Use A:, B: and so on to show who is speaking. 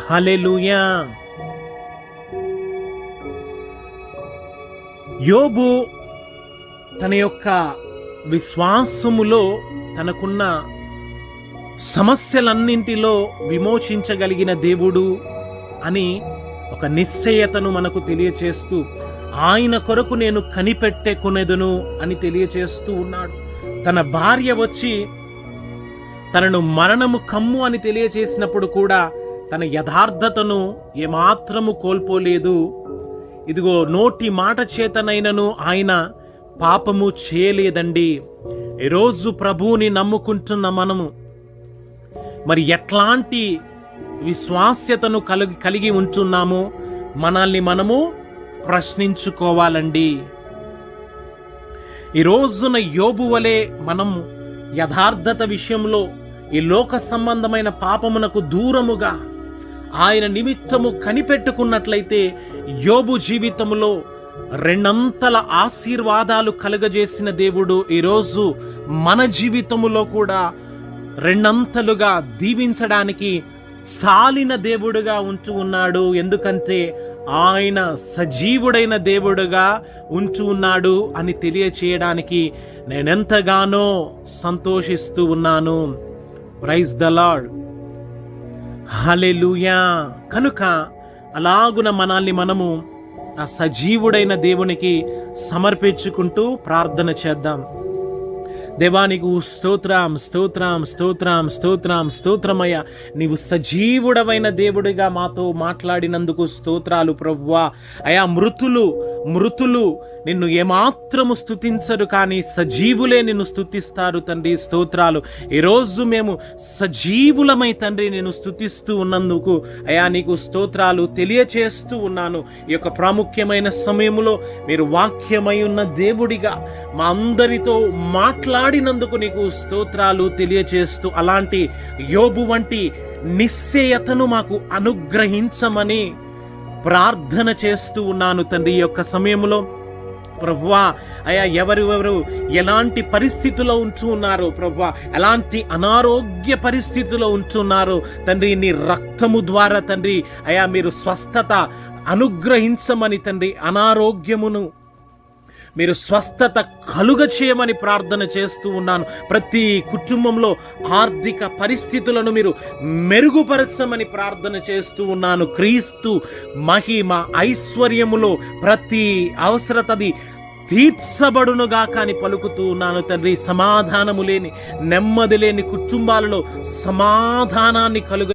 A: హల్లెలూయా. యోబు తన యొక్క విశ్వాసములో తనకున్న సమస్యలన్నింటిలో విమోచించగలిగిన దేవుడు అని ఒక నిశ్చయతను మనకు తెలియచేస్తూ, ఆయన కొరకు నేను కనిపెట్టుకొనెదను అని తెలియచేస్తూ ఉన్నాడు. తన భార్య వచ్చి తనను మరణము కమ్ము అని తెలియచేసినప్పుడు కూడా తన యథార్థతను ఏమాత్రము కోల్పోలేదు. ఇదిగో, నోటి మాట చేతనైనను ఆయన పాపము చేయలేదండి. ఈరోజు ప్రభువుని నమ్ముకుంటున్న మనము మరి ఎట్లాంటి విశ్వాస్యతను కలిగి ఉంటున్నామో మనల్ని మనము ప్రశ్నించుకోవాలండి. ఈ రోజున యోబు వలె మనం యథార్థత విషయంలో ఈ లోక సంబంధమైన పాపమునకు దూరముగా ఆయన నిమిత్తము కనిపెట్టుకున్నట్లయితే యోబు జీవితంలో రెండంతల ఆశీర్వాదాలు కలుగజేసిన దేవుడు ఈరోజు మన జీవితములో కూడా రెండంతలుగా దీవించడానికి చాలిన దేవుడుగా ఉంటూ ఉన్నాడు. ఎందుకంటే ఆయన సజీవుడైన దేవుడుగా ఉంటూ ఉన్నాడు అని తెలియచేయడానికి నేనెంతగానో సంతోషిస్తూ ఉన్నాను. Praise the lord. హల్లెలూయా. కనుక అలాగున మనల్ని మనము ఆ సజీవుడైన దేవునికి సమర్పించుకుంటూ ప్రార్థన చేద్దాం. దేవానికి స్తోత్రం, స్తోత్రం, స్తోత్రం, స్తోత్రం, స్తోత్రమయ్యా. నీవు సజీవుడవైన దేవుడిగా మాతో మాట్లాడినందుకు స్తోత్రాలు ప్రభువా. అయా, మృతులు నిన్ను ఏమాత్రము స్తుతించరు, కానీ సజీవులే నిన్ను స్తుతిస్తారు తండ్రి. స్తోత్రాలు. ఈరోజు మేము సజీవులమై తండ్రి నేను స్తుతిస్తూ ఉన్నందుకు అయా నీకు స్తోత్రాలు తెలియచేస్తూ ఉన్నాను. ఈ యొక్క ప్రాముఖ్యమైన సమయంలో మీరు వాక్యమై ఉన్న దేవుడిగా మా అందరితో మాట్లాడినందుకు నీకు స్తోత్రాలు తెలియచేస్తూ, అలాంటి యోబు వంటి నిశ్చయతను మాకు అనుగ్రహించమని ప్రార్థన చేస్తూ ఉన్నాను తండ్రి. ఈ యొక్క సమయంలో ప్రభువా, అయా ఎవరెవరు ఎలాంటి పరిస్థితుల్లో ఉంటూ ఉన్నారో ప్రభువా, ఎలాంటి అనారోగ్య పరిస్థితుల్లో ఉంటున్నారో తండ్రి, నీ రక్తము ద్వారా తండ్రి అయా మీరు స్వస్థత అనుగ్రహించమని తండ్రి, అనారోగ్యమును మీరు స్వస్థత కలుగ చేయమని ప్రార్థన చేస్తూ ఉన్నాను. ప్రతి కుటుంబంలో ఆర్థిక పరిస్థితులను మీరు మెరుగుపరచమని ప్రార్థన చేస్తూ ఉన్నాను. క్రీస్తు మహిమ ఐశ్వర్యములో ప్రతి అవసరతది తీర్చబడునుగా కానీ పలుకుతూ ఉన్నాను తండ్రి. సమాధానము లేని, నెమ్మది లేని కుటుంబాలలో సమాధానాన్ని కలుగ